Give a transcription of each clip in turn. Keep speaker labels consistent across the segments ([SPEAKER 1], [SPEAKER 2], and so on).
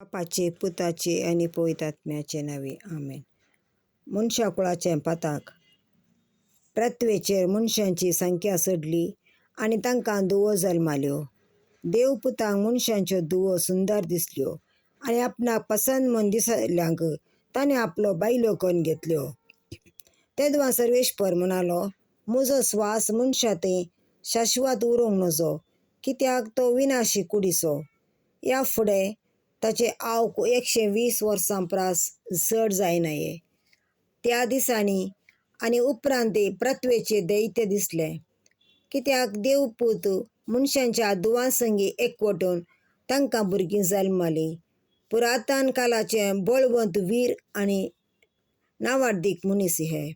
[SPEAKER 1] बापाचे, पुताचे आणि पवित्रात्म्याचे नावे आमेन. मनशाकुळाचें पाताक. पृथ्वेचेर मनशांची संख्या सडली आनी तांकां धुवो जल्माल्यो. देव पुताक मनशांच्यो धुवो सुंदर दिसल्यो आनी आपणाक पसंद म्हूण दिसल्यांक ताणें आपलो बायलो करून घेतल्यो. तेदवां सर्वेश्वर म्हणालो, म्हजो स्वास मनशा थंय शाश्वत उरूंक नजो, कित्याक तो विनाशी कुडीचो. ह्या फुडें ताचें आव 120 वर्सां परस चड जायनाये. त्या दिसांनी आनी उपरांत पृथ्वेचेर दैत्य दिसले, कित्याक देवपूत मनशांच्या धुवां संगी एकवटून तांकां भुरगीं जल्मलीं. पुरातन कालाचे बळवंत वीर आनी नावाडीक मनीस हे.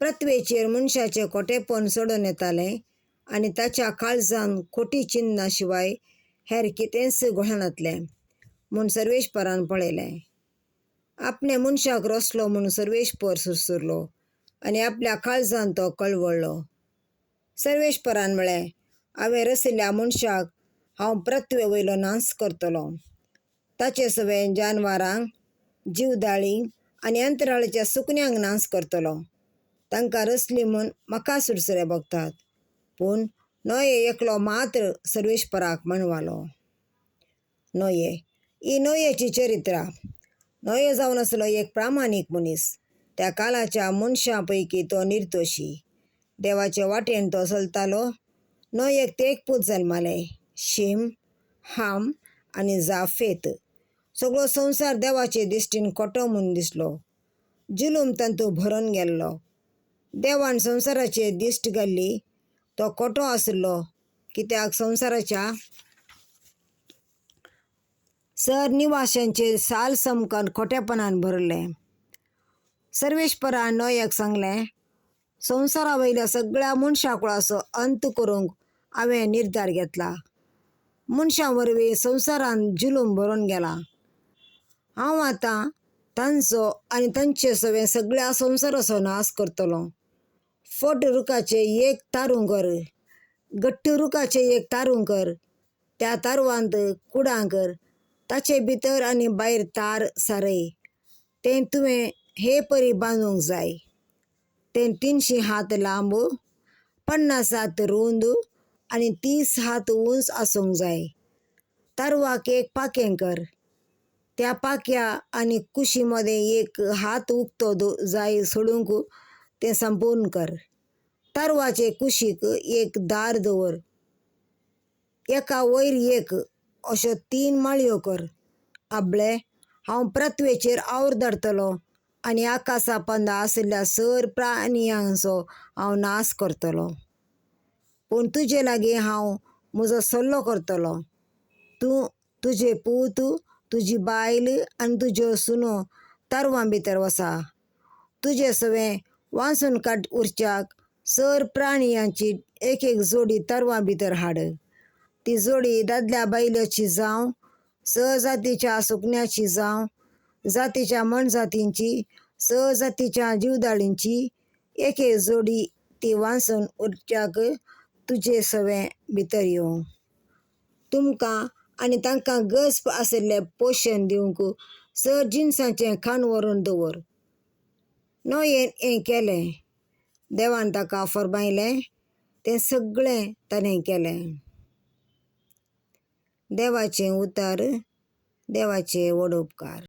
[SPEAKER 1] पृथ्वेचेर मनशाचें खोटेपण सोडून येतालें आनी ताच्या काळजांत खोटी चिंतना शिवाय हेर कितेंच घोळनातलें म्हूण सर्वेश्वरान पळयलें. आपणे मनशाक रचलो म्हूण सर्वेश्वर सुरसुरलो आनी आपल्या काळजांत तो कळवळ्ळो. सर्वेश्वरान म्हळें, हांवें रचयल्ल्या मनशाक हांव पृथ्वे वयलो नाश करतलों. ताचे सगळे जानवरांक, जीवदाळींक आनी अंतराळाच्या सुकण्यांक नाश करतलों. तांकां रचलीं म्हूण म्हाका सुरसुरे भोगतात. पूण नोए एकलो मात्र सर्वेश्वराक मानवालो. नोए ही नोएची चरित्रां. नोए जावन आसलो एक प्रामाणीक मनीस. त्या काळाच्या मनशां पैकी तो निर्दोशी. देवाचे वाटेन तो चलतालो. नोएक तेग पूत जल्माले, शेम, हाम आनी जाफेत. सगळो संवसार देवाचे दिश्टीन खोटो म्हूण दिसलो. जुलूम तातूंत भरून गेल्लो. देवान संवसाराचेर दिश्ट घाल्ली तो खोटो आसलो, कित्याक संवसाराच्या सरनिवाशांचें साल समकन खोटेपणान भरलें. सर्वेश्वरान नोएक सांगलें, संवसारा वयल्या सगळ्या मनशाकुळाचो अंत करूंक हांवें निर्धार घेतला. मनशां वरवीं संवसारान जुलूम भरून गेला. हांव आतां तांचो आनी तांचे सगळ्या संवसाराचो नाश करतलों. फट रुखाचें एक तारूं कर, गट्ट रुखाचें एक तारूं कर, त्या तारवांत कुडां कर, ताचे भितर आनी भायर तार सारय. तें तुवें हे परी बांदूंक जाय. तें 300 हात लांब, 50 हात रुंद आनी 30 हात उंच आसूंक जाय. तारवाक एक पाखें कर. त्या पाख्या आनी कुशी मदें एक हात उक्तो जाय सोडूंक तें संपूर्ण कर. तारवाचे कुशीक एक दार दवर. एका वयर एक अश्यो 3 माळयो कर. आबळे, हांव पृथ्वेचेर आवूर धाडटलों आनी आकाशा पंदा आशिल्ल्या सर प्राणयांचो हांव नाश करतलों. पूण तुजे लागीं हांव म्हजो सल्लो करतलों. तूं, तुजें पूत, तुजी बायल आनी तुज्यो सुनो तारवां भितर वचा. तुजें सगळें वांसून काड उरच्याक सर प्राणयांची एक जोडी तारवां भितर हाड. ती जोडी दादल्या बायलेची जावं, स जातीच्या सुकण्याची जावं, जातीच्या मनजातींची, स जातीच्या जीवदाळींची एक जोडी ती वांसून उरच्याक तुजे सगळें भितर येवं. तुमकां आनी तांकां गरज आशिल्लें पोशण दिवंक सर जिनसाचें खाण व्हरून दवर. नोएन हें केलें. देवान ताका फरमायलें तें सगळें ताणें केलें. देवाचें उतर. देवाचे व्हड उपकार.